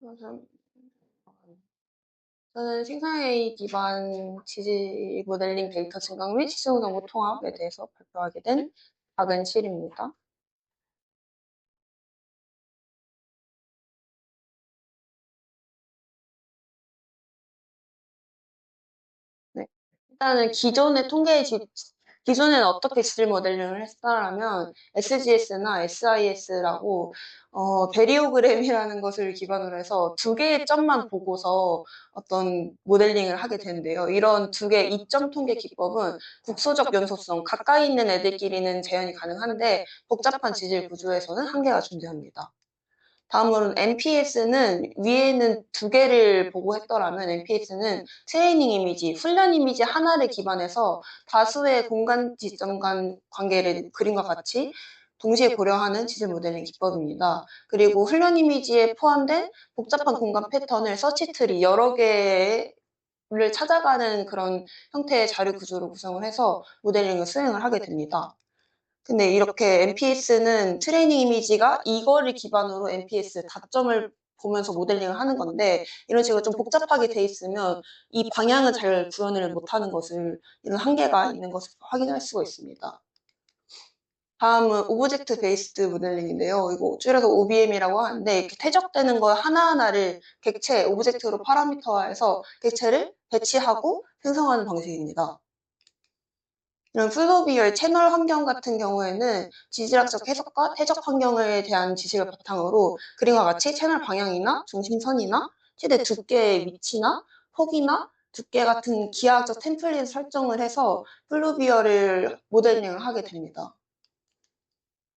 그래서 저는 생성 AI 기반 지질 모델링 데이터 증강 및 시중 정보 통합에 대해서 발표하게 된 박은실입니다. 네. 일단은 기존에는 어떻게 지질 모델링을 했다라면 SGS나 SIS라고 베리오그램이라는 것을 기반으로 해서 두 개의 점만 보고서 어떤 모델링을 하게 되는데요. 이런 두 개의 이점 통계 기법은 국소적 연소성, 가까이 있는 애들끼리는 재현이 가능한데 복잡한 지질 구조에서는 한계가 존재합니다. 다음으로는 NPS는 위에는 두 개를 보고 했더라면 NPS는 트레이닝 이미지, 훈련 이미지 하나를 기반해서 다수의 공간 지점 간 관계를 그림과 같이 동시에 고려하는 지질 모델링 기법입니다. 그리고 훈련 이미지에 포함된 복잡한 공간 패턴을 서치 트리 여러 개를 찾아가는 그런 형태의 자료 구조로 구성을 해서 모델링을 수행을 하게 됩니다. 근데 이렇게 NPS는 트레이닝 이미지가 이거를 기반으로 NPS 다점을 보면서 모델링을 하는 건데 이런 식으로 좀 복잡하게 돼 있으면 이 방향을 잘 구현을 못하는 것을 이런 한계가 있는 것을 확인할 수가 있습니다. 다음은 오브젝트 베이스드 모델링인데요. 이거 줄여서 OBM이라고 하는데 이렇게 퇴적되는 거 하나하나를 객체, 오브젝트로 파라미터화해서 객체를 배치하고 생성하는 방식입니다. 이런 플로비얼 채널 환경 같은 경우에는 지질학적 해석과 퇴적 환경에 대한 지식을 바탕으로 그림과 같이 채널 방향이나 중심선이나 최대 두께의 위치나 폭이나 두께 같은 기하학적 템플릿 설정을 해서 플로비얼을 모델링을 하게 됩니다.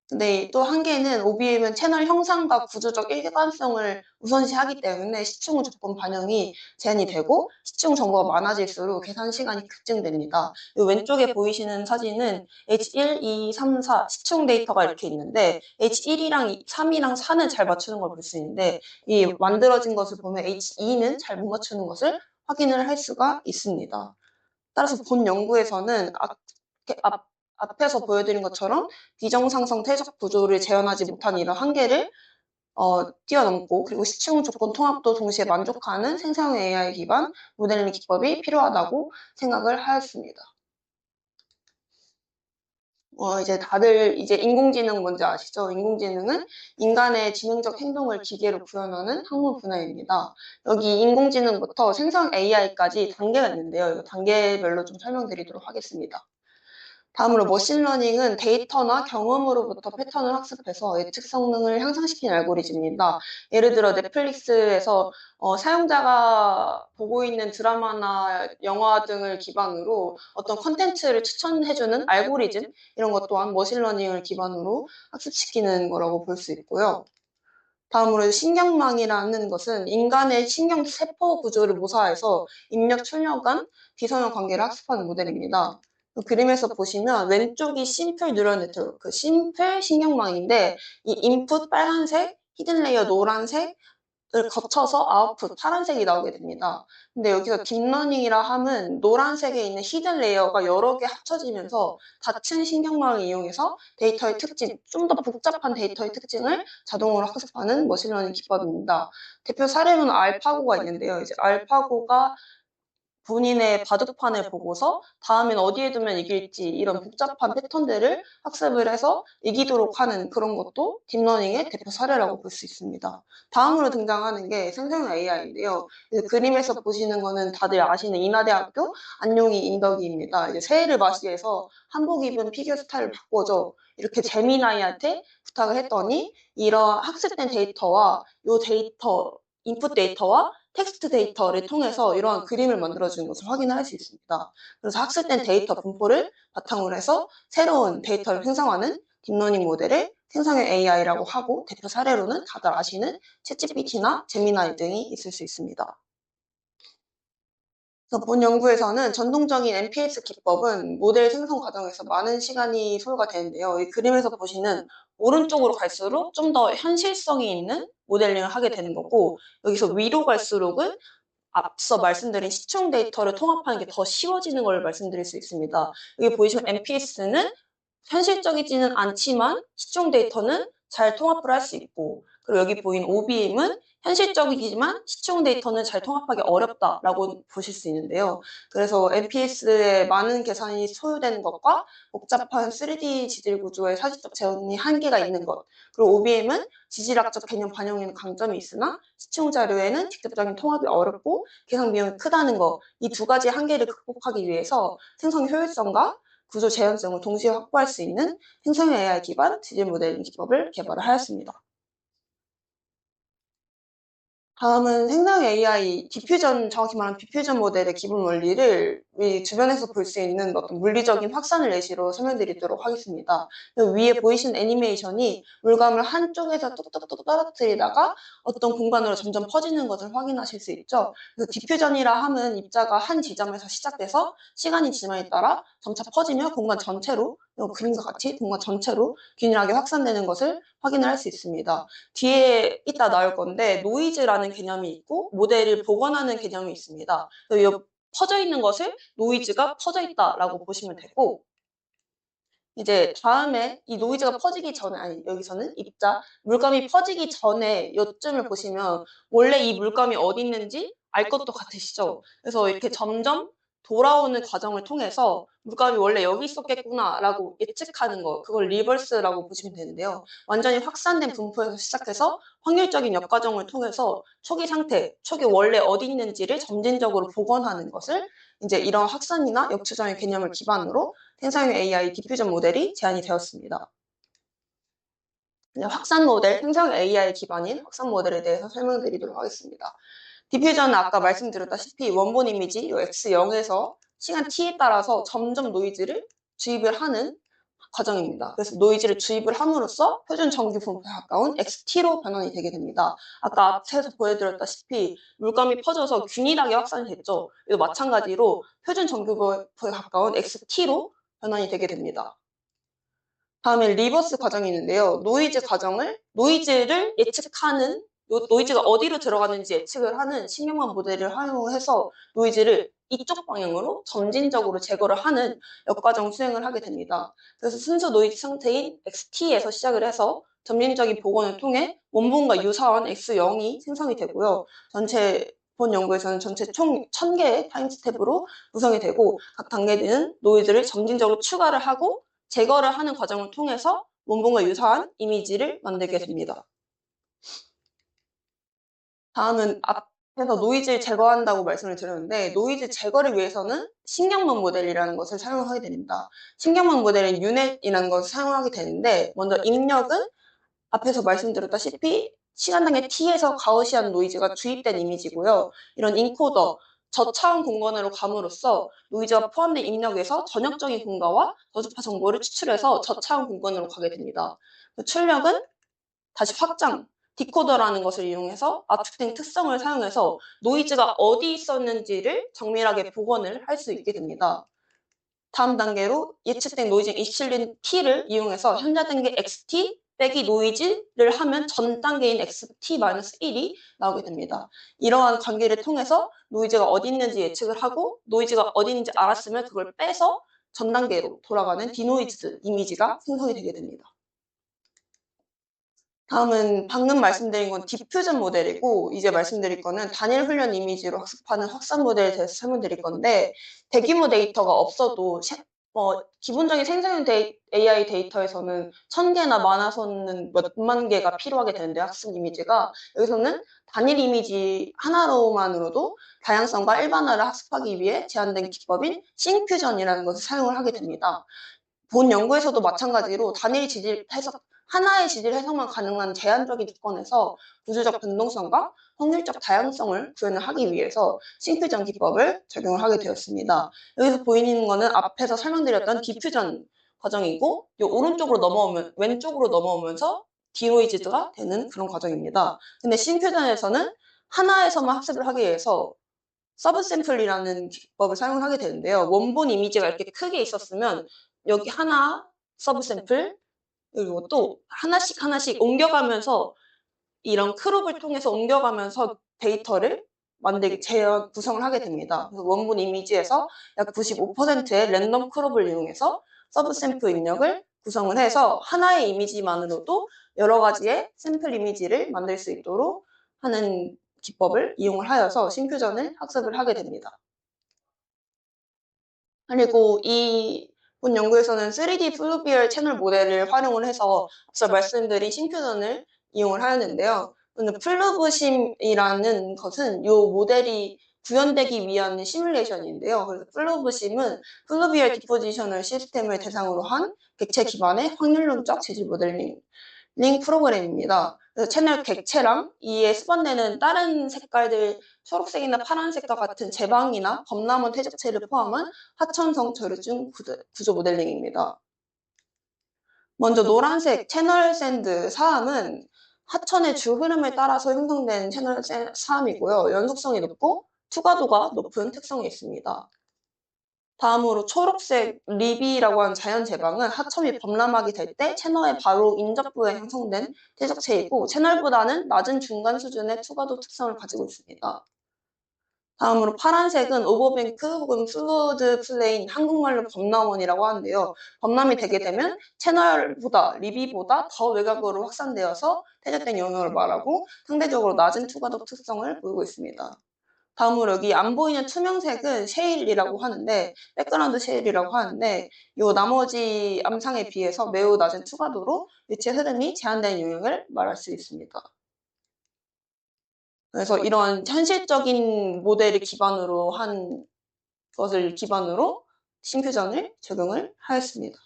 근데 또 한계는 OBM은 채널 형상과 구조적 일관성을 우선시하기 때문에 시중 조건 반영이 제한이 되고 시중 정보가 많아질수록 계산 시간이 급증됩니다. 이 왼쪽에 보이시는 사진은 H1, 2, 3, 4 시중 데이터가 이렇게 있는데 H1이랑 3이랑 4는 잘 맞추는 걸 볼 수 있는데 이 만들어진 것을 보면 H2는 잘 못 맞추는 것을 확인을 할 수가 있습니다. 따라서 본 연구에서는 앞에서 보여드린 것처럼 비정상성 퇴적 구조를 재현하지 못한 이런 한계를 뛰어넘고 그리고 시중 조건 통합도 동시에 만족하는 생성 AI 기반 모델링 기법이 필요하다고 생각을 하였습니다. 이제 다들 이제 인공지능 뭔지 아시죠? 인공지능은 인간의 지능적 행동을 기계로 구현하는 학문 분야입니다. 여기 인공지능부터 생성 AI까지 단계가 있는데요. 이 단계별로 좀 설명드리도록 하겠습니다. 다음으로 머신러닝은 데이터나 경험으로부터 패턴을 학습해서 예측 성능을 향상시키는 알고리즘입니다. 예를 들어 넷플릭스에서 사용자가 보고 있는 드라마나 영화 등을 기반으로 어떤 컨텐츠를 추천해주는 알고리즘 이런 것 또한 머신러닝을 기반으로 학습시키는 거라고 볼 수 있고요. 다음으로 신경망이라는 것은 인간의 신경세포 구조를 모사해서 입력, 출력간 비선형 관계를 학습하는 모델입니다. 그 그림에서 보시면 왼쪽이 심플 뉴럴 네트워크, 심플 신경망인데 이 인풋 빨간색, 히든 레이어 노란색, 을 거쳐서 아웃풋 파란색이 나오게 됩니다. 근데 여기서 딥러닝이라 함은 노란색에 있는 히든 레이어가 여러 개 합쳐지면서 같은 신경망을 이용해서 데이터의 특징, 좀 더 복잡한 데이터의 특징을 자동으로 학습하는 머신러닝 기법입니다. 대표 사례로는 알파고가 있는데요. 이제 알파고가 본인의 바둑판을 보고서 다음엔 어디에 두면 이길지 이런 복잡한 패턴들을 학습을 해서 이기도록 하는 그런 것도 딥러닝의 대표 사례라고 볼 수 있습니다. 다음으로 등장하는 게 생성형 AI인데요. 그림에서 보시는 거는 다들 아시는 인하대학교 안용희 인덕이입니다. 이제 새해를 맞이해서 한복 입은 피규어 스타일을 바꿔줘. 이렇게 재미나이한테 부탁을 했더니 이런 학습된 데이터와 이 데이터 인풋 데이터와 텍스트 데이터를 통해서 이러한 그림을 만들어주는 것을 확인을 할 수 있습니다. 그래서 학습된 데이터 분포를 바탕으로 해서 새로운 데이터를 생성하는 딥러닝 모델을 생성형 AI라고 하고 대표 사례로는 다들 아시는 챗GPT나 제미나이 등이 있을 수 있습니다. 그래서 본 연구에서는 전통적인 NPS 기법은 모델 생성 과정에서 많은 시간이 소요가 되는데요. 이 그림에서 보시는 오른쪽으로 갈수록 좀 더 현실성이 있는 모델링을 하게 되는 거고 여기서 위로 갈수록은 앞서 말씀드린 시총 데이터를 통합하는 게 더 쉬워지는 걸 말씀드릴 수 있습니다. 여기 보시면 NPS는 현실적이지는 않지만 시총 데이터는 잘 통합을 할 수 있고, 그리고 여기 보인 OBM은 현실적이지만 시총 데이터는 잘 통합하기 어렵다라고 보실 수 있는데요. 그래서 MPS에 많은 계산이 소요되는 것과 복잡한 3D 지질 구조의 사실적 재현이 한계가 있는 것, 그리고 OBM은 지질학적 개념 반영에는 강점이 있으나 시총 자료에는 직접적인 통합이 어렵고 계산 비용이 크다는 것, 이 두 가지 한계를 극복하기 위해서 생성 효율성과 구조 재현성을 동시에 확보할 수 있는 생성형 AI 기반 지질 모델링 기법을 개발을 하였습니다. 다음은 생성 AI, 디퓨전, 정확히 말하면 디퓨전 모델의 기본 원리를 우리 주변에서 볼 수 있는 어떤 물리적인 확산을 예시로 설명드리도록 하겠습니다. 위에 보이신 애니메이션이 물감을 한쪽에서 뚝뚝뚝 떨어뜨리다가 어떤 공간으로 점점 퍼지는 것을 확인하실 수 있죠. 그래서 디퓨전이라 함은 입자가 한 지점에서 시작돼서 시간이 지남에 따라 점차 퍼지며 공간 전체로, 그림과 같이 공간 전체로 균일하게 확산되는 것을 확인을 할 수 있습니다. 뒤에 이따 나올 건데 노이즈라는 개념이 있고 모델을 복원하는 개념이 있습니다. 이 퍼져 있는 것을 노이즈가 퍼져 있다라고 보시면 되고, 이제 다음에 이 노이즈가 퍼지기 전에, 아니 여기서는 입자 물감이 퍼지기 전에 요쯤을 보시면 원래 이 물감이 어디 있는지 알 것도 같으시죠? 그래서 이렇게 점점 돌아오는 과정을 통해서 물감이 원래 여기 있었겠구나 라고 예측하는 거, 그걸 리버스라고 보시면 되는데요. 완전히 확산된 분포에서 시작해서 확률적인 역과정을 통해서 초기 상태, 초기 원래 어디 있는지를 점진적으로 복원하는 것을 이제 이런 확산이나 역추적인 개념을 기반으로 생성형 AI 디퓨전 모델이 제안이 되었습니다. 확산 모델, 생성 AI 기반인 확산 모델에 대해서 설명드리도록 하겠습니다. 디퓨전은 아까 말씀드렸다시피 원본 이미지 X0에서 시간 t에 따라서 점점 노이즈를 주입을 하는 과정입니다. 그래서 노이즈를 주입을 함으로써 표준 정규 분포에 가까운 XT로 변환이 되게 됩니다. 아까 앞에서 보여드렸다시피 물감이 퍼져서 균일하게 확산이 됐죠. 이도 마찬가지로 표준 정규 분포에 가까운 XT로 변환이 되게 됩니다. 다음에 리버스 과정이 있는데요. 노이즈를 예측하는, 노이즈가 어디로 들어가는지 예측을 하는 신경망 모델을 활용해서 노이즈를 이쪽 방향으로 점진적으로 제거를 하는 역과정 수행을 하게 됩니다. 그래서 순수 노이즈 상태인 XT에서 시작을 해서 점진적인 복원을 통해 원본과 유사한 X0이 생성이 되고요. 본 연구에서는 전체 총 1000개의 타임 스텝으로 구성이 되고 각 단계는 노이즈를 점진적으로 추가를 하고 제거를 하는 과정을 통해서 원본과 유사한 이미지를 만들게 됩니다. 다음은 앞에서 노이즈를 제거한다고 말씀을 드렸는데 노이즈 제거를 위해서는 신경망 모델이라는 것을 사용하게 됩니다. 신경망 모델은 유넷이라는 것을 사용하게 되는데 먼저 입력은 앞에서 말씀드렸다시피 시간 단계 t에서 가우시안 노이즈가 주입된 이미지고요. 이런 인코더, 저차원 공간으로 감으로써 노이즈가 포함된 입력에서 전역적인 공간과 저주파 정보를 추출해서 저차원 공간으로 가게 됩니다. 출력은 다시 확장, 디코더라는 것을 이용해서 압축된 특성을 사용해서 노이즈가 어디 있었는지를 정밀하게 복원을 할 수 있게 됩니다. 다음 단계로 예측된 노이즈 이실린 t를 이용해서 현재 단계 xt 빼기 노이즈를 하면 전 단계인 xt-1이 나오게 됩니다. 이러한 관계를 통해서 노이즈가 어디 있는지 예측을 하고 노이즈가 어디 있는지 알았으면 그걸 빼서 전 단계로 돌아가는 디노이즈 이미지가 생성이 되게 됩니다. 다음은 방금 말씀드린 건 디퓨전 모델이고 이제 말씀드릴 거는 단일 훈련 이미지로 학습하는 확산 모델에 대해서 설명드릴 건데 대규모 데이터가 없어도 기본적인 생성형 AI 데이터에서는 1000개나 많아서는 몇만 개가 필요하게 되는데 학습 이미지가 여기서는 단일 이미지 하나로만으로도 다양성과 일반화를 학습하기 위해 제한된 기법인 싱퓨전이라는 것을 사용을 하게 됩니다. 본 연구에서도 마찬가지로 단일 지질 해석, 하나의 지질 해석만 가능한 제한적인 조건에서 구조적 변동성과 확률적 다양성을 구현을 하기 위해서 싱퓨전 기법을 적용을 하게 되었습니다. 여기서 보이는 거는 앞에서 설명드렸던 디퓨전 과정이고 왼쪽으로 넘어오면서 디노이즈가 되는 그런 과정입니다. 근데 싱퓨전에서는 하나에서만 학습을 하기 위해서 서브샘플이라는 기법을 사용하게 되는데요. 원본 이미지가 이렇게 크게 있었으면 여기 하나 서브샘플, 그리고 또 하나씩 옮겨가면서 이런 크롭을 통해서 옮겨가면서 데이터를 구성을 하게 됩니다. 그래서 원본 이미지에서 약 95%의 랜덤 크롭을 이용해서 서브샘플 입력을 구성을 해서 하나의 이미지만으로도 여러 가지의 샘플 이미지를 만들 수 있도록 하는 기법을 이용을 하여서 심퓨전을 학습을 하게 됩니다. 그리고 이본 연구에서는 3D 플루비얼 채널 모델을 활용을 해서 앞서 말씀드린 심퓨전을 이용을 하였는데요. 플루브심이라는 것은 이 모델이 구현되기 위한 시뮬레이션인데요. 그래서 플루브심은 플루비얼 디포지셔널 시스템을 대상으로 한 객체 기반의 확률론적 재질 모델링 프로그램입니다. 그래서 채널 객체랑 이에 수반되는 다른 색깔들, 초록색이나 파란색과 같은 제방이나 범람원 퇴적체를 포함한 하천성 저류증 구조 모델링입니다. 먼저 노란색 채널 샌드 사암은 하천의 주 흐름에 따라서 형성된 채널 사암이고요. 연속성이 높고 투과도가 높은 특성이 있습니다. 다음으로 초록색 리비라고 하는 자연 제방은 하천이 범람하게 될 때 채널의 바로 인접부에 형성된 퇴적체이고 채널보다는 낮은 중간 수준의 투과도 특성을 가지고 있습니다. 다음으로 파란색은 오버뱅크 혹은 플루드 플레인, 한국말로 범람원이라고 하는데요. 범람이 되게 되면 채널보다, 리비보다 더 외곽으로 확산되어서 퇴적된 영역을 말하고 상대적으로 낮은 투과도 특성을 보이고 있습니다. 다음으로 여기 안 보이는 투명색은 쉐일이라고 하는데, 백그라운드 쉐일이라고 하는데, 이 나머지 암상에 비해서 매우 낮은 투과도로 빛의 흐름이 제한되는 영역을 말할 수 있습니다. 그래서 이런 현실적인 모델을 기반으로 한 것을 기반으로 심퓨전을 적용을 하였습니다.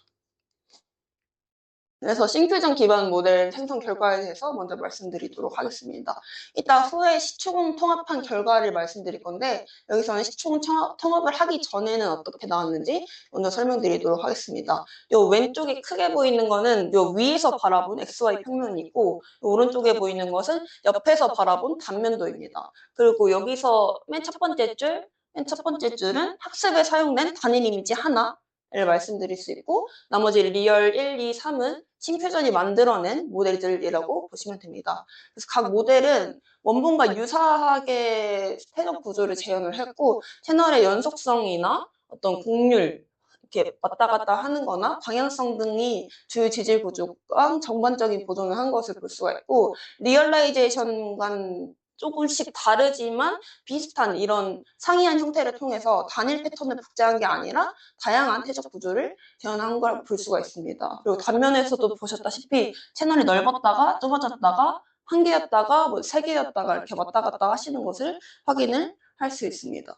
그래서 심퓨전 기반 모델 생성 결과에 대해서 먼저 말씀드리도록 하겠습니다. 이따 후에 시추공 통합한 결과를 말씀드릴 건데 여기서는 시추공 통합을 하기 전에는 어떻게 나왔는지 먼저 설명드리도록 하겠습니다. 요 왼쪽에 크게 보이는 거는 요 위에서 바라본 XY 평면이고 요 오른쪽에 보이는 것은 옆에서 바라본 단면도입니다. 그리고 여기서 맨 첫 번째 줄은 학습에 사용된 단일 이미지 하나 를 말씀드릴 수 있고 나머지 리얼 1, 2, 3은 심퓨전이 만들어낸 모델들이라고 보시면 됩니다. 그래서 각 모델은 원본과 유사하게 퇴적 구조를 재현을 했고 채널의 연속성이나 어떤 곡률 이렇게 왔다 갔다 하는 거나 방향성 등이 주요 지질 구조와 전반적인 보존을 한 것을 볼 수가 있고 리얼라이제이션과는 조금씩 다르지만 비슷한 이런 상이한 형태를 통해서 단일 패턴을 복제한 게 아니라 다양한 퇴적 구조를 재현한 걸 볼 수가 있습니다. 그리고 단면에서도 보셨다시피 채널이 넓었다가 좁아졌다가 한 개였다가 뭐 세 개였다가 이렇게 왔다 갔다 하시는 것을 확인을 할 수 있습니다.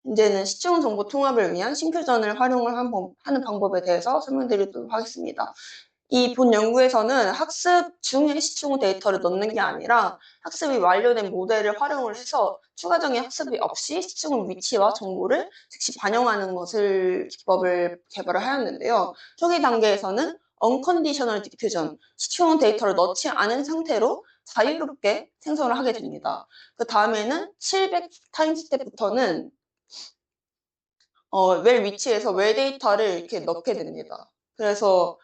이제는 시청 정보 통합을 위한 심퓨전을 활용을 하는 방법에 대해서 설명드리도록 하겠습니다. 이 본 연구에서는 학습 중에 시청 데이터를 넣는 게 아니라 학습이 완료된 모델을 활용을 해서 추가적인 학습이 없이 시청 위치와 정보를 즉시 반영하는 것을 기법을 개발을 하였는데요. 초기 단계에서는 unconditional diffusion, 시청 데이터를 넣지 않은 상태로 자유롭게 생성을 하게 됩니다. 그 다음에는 700 타임스 때부터는 웰 위치에서 웰 데이터를 이렇게 넣게 됩니다. 그래서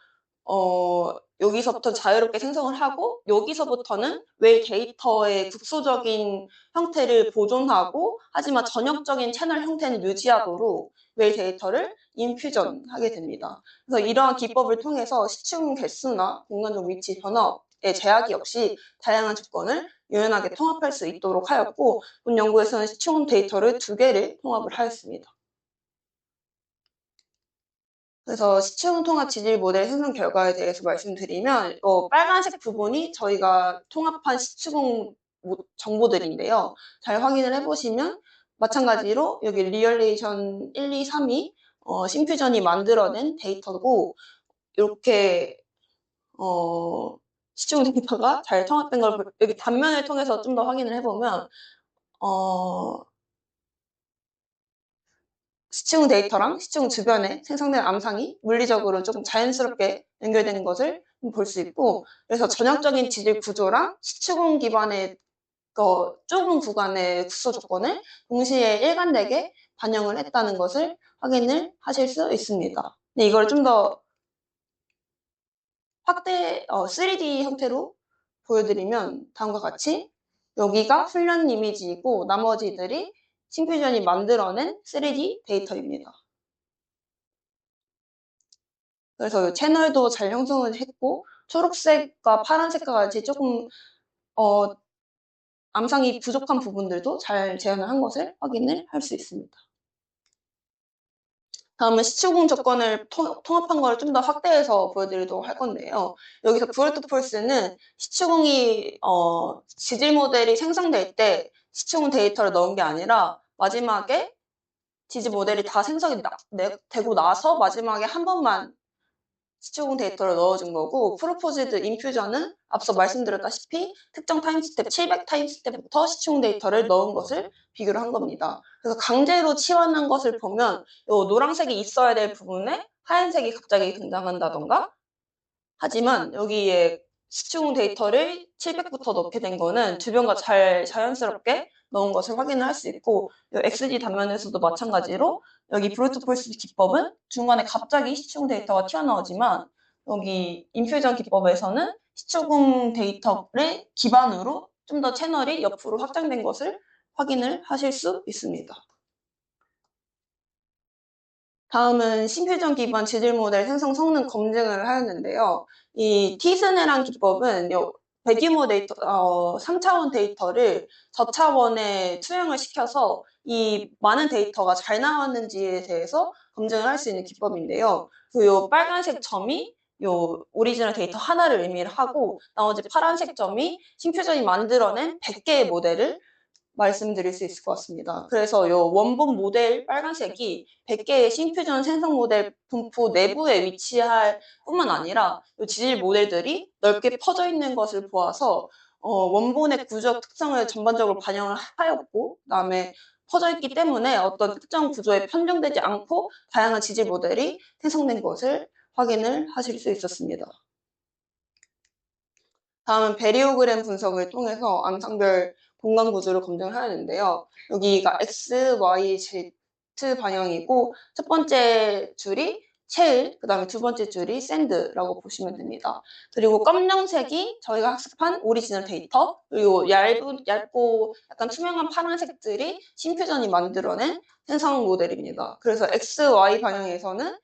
여기서부터 자유롭게 생성을 하고 여기서부터는 웰 데이터의 국소적인 형태를 보존하고 하지만 전역적인 채널 형태는 유지하도록 웰 데이터를 인퓨전 하게 됩니다. 그래서 이러한 기법을 통해서 시청 개수나 공간적 위치 변화에 제약이 없이 다양한 조건을 유연하게 통합할 수 있도록 하였고 본 연구에서는 시청 데이터를 2개를 통합을 하였습니다. 그래서 시청 통합 지질 모델 생성 결과에 대해서 말씀드리면 빨간색 부분이 저희가 통합한 시추공 정보들인데요. 잘 확인을 해보시면 마찬가지로 여기 리얼레이션 1, 2, 3이 심퓨전이 만들어낸 데이터고 이렇게 시청 데이터가 잘 통합된 걸 여기 단면을 통해서 좀 더 확인을 해보면 시청 데이터랑 시청 주변에 생성된 암상이 물리적으로 조금 자연스럽게 연결되는 것을 볼 수 있고 그래서 전형적인 지질 구조랑 시추공 기반의 좁은 구간의 국소 조건을 동시에 일관되게 반영을 했다는 것을 확인을 하실 수 있습니다. 근데 이걸 좀 더 확대 3D 형태로 보여드리면 다음과 같이 여기가 훈련 이미지이고 나머지들이 심퓨전이 만들어낸 3D 데이터입니다. 그래서 채널도 잘 형성을 했고 초록색과 파란색과 같이 조금 암상이 부족한 부분들도 잘 재현을 한 것을 확인을 할 수 있습니다. 다음은 시추궁 조건을 통합한 걸 좀 더 확대해서 보여드리도록 할 건데요. 여기서 브루트 폴스는 시추궁이 지질 모델이 생성될 때 시추궁 데이터를 넣은 게 아니라 마지막에 지질 모델이 다 생성이 되고 나서 마지막에 한 번만 시추궁 데이터를 넣어준 거고, 프로포즈드 인퓨전은 앞서 말씀드렸다시피 특정 타임스텝 700 타임스텝부터 시추궁 데이터를 넣은 것을 비교를 한 겁니다. 그래서 강제로 치환한 것을 보면 요 노란색이 있어야 될 부분에 하얀색이 갑자기 등장한다던가, 하지만 여기에 시추궁 데이터를 700부터 넣게 된 거는 주변과 잘 자연스럽게 넣은 것을 확인을 할 수 있고, 이 XG 단면에서도 마찬가지로 여기 브루트 폴스 기법은 중간에 갑자기 시추궁 데이터가 튀어나오지만 여기 인퓨전 기법에서는 시추궁 데이터를 기반으로 좀 더 채널이 옆으로 확장된 것을 확인을 하실 수 있습니다. 다음은 심퓨전 기반 지질 모델 생성 성능 검증을 하였는데요. 이 티스네란 기법은 대규모 데이터, 3차원 데이터를 저차원에 투영을 시켜서 이 많은 데이터가 잘 나왔는지에 대해서 검증을 할 수 있는 기법인데요. 요 빨간색 점이 요 오리지널 데이터 하나를 의미를 하고, 나머지 파란색 점이 심퓨전이 만들어낸 100개의 모델을 말씀드릴 수 있을 것 같습니다. 그래서 요 원본 모델 빨간색이 100개의 심퓨전 생성 모델 분포 내부에 위치할 뿐만 아니라 요 지질 모델들이 넓게 퍼져 있는 것을 보아서 원본의 구조적 특성을 전반적으로 반영을 하였고, 그다음에 퍼져 있기 때문에 어떤 특정 구조에 편중되지 않고 다양한 지질 모델이 생성된 것을 확인을 하실 수 있었습니다. 다음은 베리오그램 분석을 통해서 암상별 공간 구조를 검증을 하였는데요. 여기가 X, Y, Z 방향이고 첫 번째 줄이 셰일, 그 다음에 두 번째 줄이 샌드라고 보시면 됩니다. 그리고 검정색이 저희가 학습한 오리지널 데이터, 그리고 얇고 약간 투명한 파란색들이 심퓨전이 만들어낸 생성 모델입니다. 그래서 X, Y 방향에서는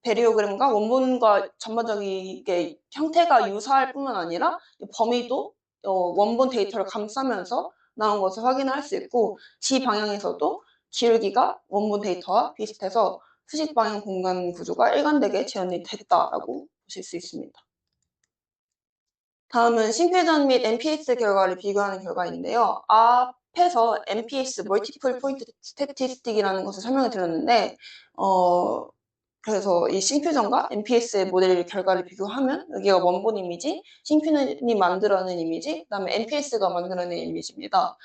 베리오그램과 원본과 전반적이게 형태가 유사할 뿐만 아니라 범위도 원본 데이터를 감싸면서 나온 것을 확인할 수 있고, G 방향에서도 기울기가 원본 데이터와 비슷해서 수직 방향 공간 구조가 일관되게 재현이 됐다라고 보실 수 있습니다. 다음은 심표전 및 NPS 결과를 비교하는 결과인데요. 앞에서 NPS, 멀티플 포인트 스태티스틱이라는 것을 설명을 드렸는데, 그래서 이 심퓨전과 NPS의 모델 결과를 비교하면 여기가 원본 이미지, 심퓨전이 만들어낸 이미지, 그다음에 NPS가 만들어낸 이미지입니다.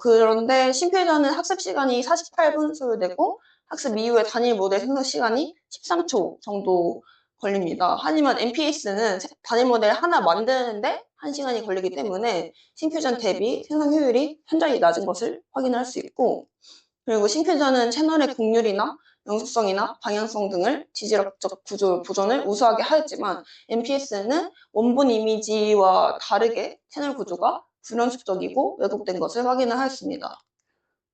그런데 심퓨전은 학습 시간이 48분 소요되고 학습 이후에 단일 모델 생성 시간이 13초 정도 걸립니다. 하지만 NPS는 단일 모델 하나 만드는데 1시간이 걸리기 때문에 심퓨전 대비 생성 효율이 현저히 낮은 것을 확인할 수 있고, 그리고 심퓨전은 채널의 곡률이나 영속성이나 방향성 등을 지질학적 구조 보존을 우수하게 하였지만 NPS는 원본 이미지와 다르게 채널 구조가 불연속적이고 왜곡된 것을 확인을 하였습니다.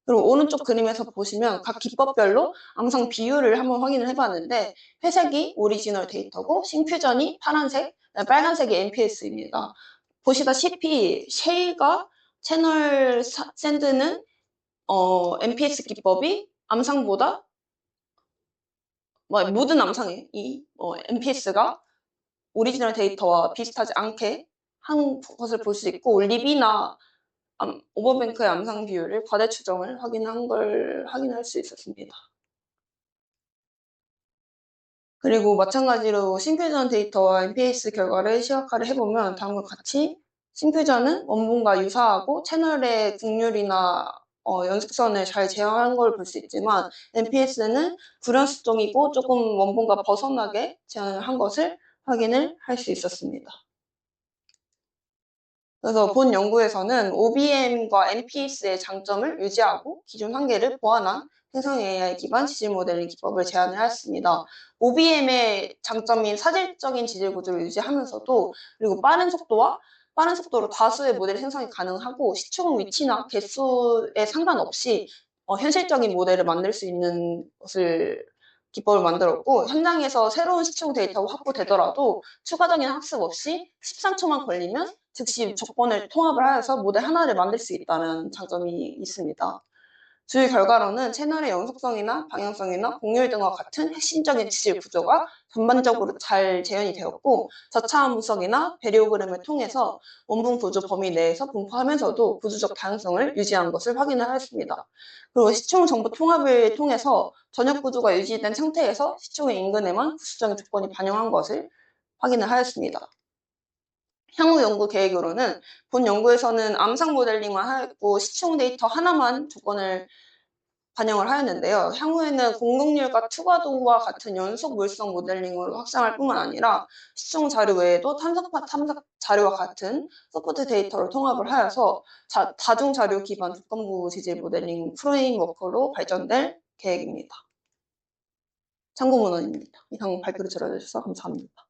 그리고 오른쪽 그림에서 보시면 각 기법별로 암상 비율을 한번 확인을 해봤는데, 회색이 오리지널 데이터고 심퓨전이 파란색, 빨간색이 NPS입니다. 보시다시피 셰일과 채널 샌드는 NPS 기법이 암상보다 모든 암상이 NPS가 오리지널 데이터와 비슷하지 않게 한 것을 볼 수 있고, 립이나 오버뱅크의 암상 비율을 과대 추정을 확인할 수 있었습니다. 그리고 마찬가지로 심퓨전 데이터와 NPS 결과를 시각화를 해보면 다음과 같이 심퓨전은 원본과 유사하고 채널의 곡률이나 연속선을 잘 제어한 걸 볼 수 있지만 NPS는 불연속적이고 조금 원본과 벗어나게 제어를 한 것을 확인을 할 수 있었습니다. 그래서 본 연구에서는 OBM과 NPS의 장점을 유지하고 기존 한계를 보완한 생성 AI 기반 지질 모델링 기법을 제안을 하였습니다. OBM의 장점인 사질적인 지질 구조를 유지하면서도, 그리고 빠른 속도로 다수의 모델 생성이 가능하고 시총 위치나 개수에 상관없이 현실적인 모델을 만들 수 있는 것을 기법을 만들었고 현장에서 새로운 시청 데이터가 확보되더라도 추가적인 학습 없이 13초만 걸리면 즉시 조건을 통합을 하여서 모델 하나를 만들 수 있다는 장점이 있습니다. 주요 결과로는 채널의 연속성이나 방향성이나 공률 등과 같은 핵심적인 지질 구조가 전반적으로 잘 재현이 되었고 저차원 분석이나 베리오그램을 통해서 원분 구조 범위 내에서 분포하면서도 구조적 다양성을 유지한 것을 확인을 하였습니다. 그리고 시총 정보 통합을 통해서 전역 구조가 유지된 상태에서 시총의 인근에만 부수적인 조건이 반영한 것을 확인을 하였습니다. 향후 연구 계획으로는 본 연구에서는 암상 모델링만 하였고 시총 데이터 하나만 조건을 반영을 하였는데요. 향후에는 공동률과 투과도와 같은 연속 물성 모델링으로 확장할 뿐만 아니라 시총 자료 외에도 탐색파 탐색 자료와 같은 서포트 데이터를 통합을 하여서 다중 자료 기반 조건부 지질 모델링 프레임워크로 발전될 계획입니다. 참고 문헌입니다. 이상 발표를 들어주셔서 감사합니다.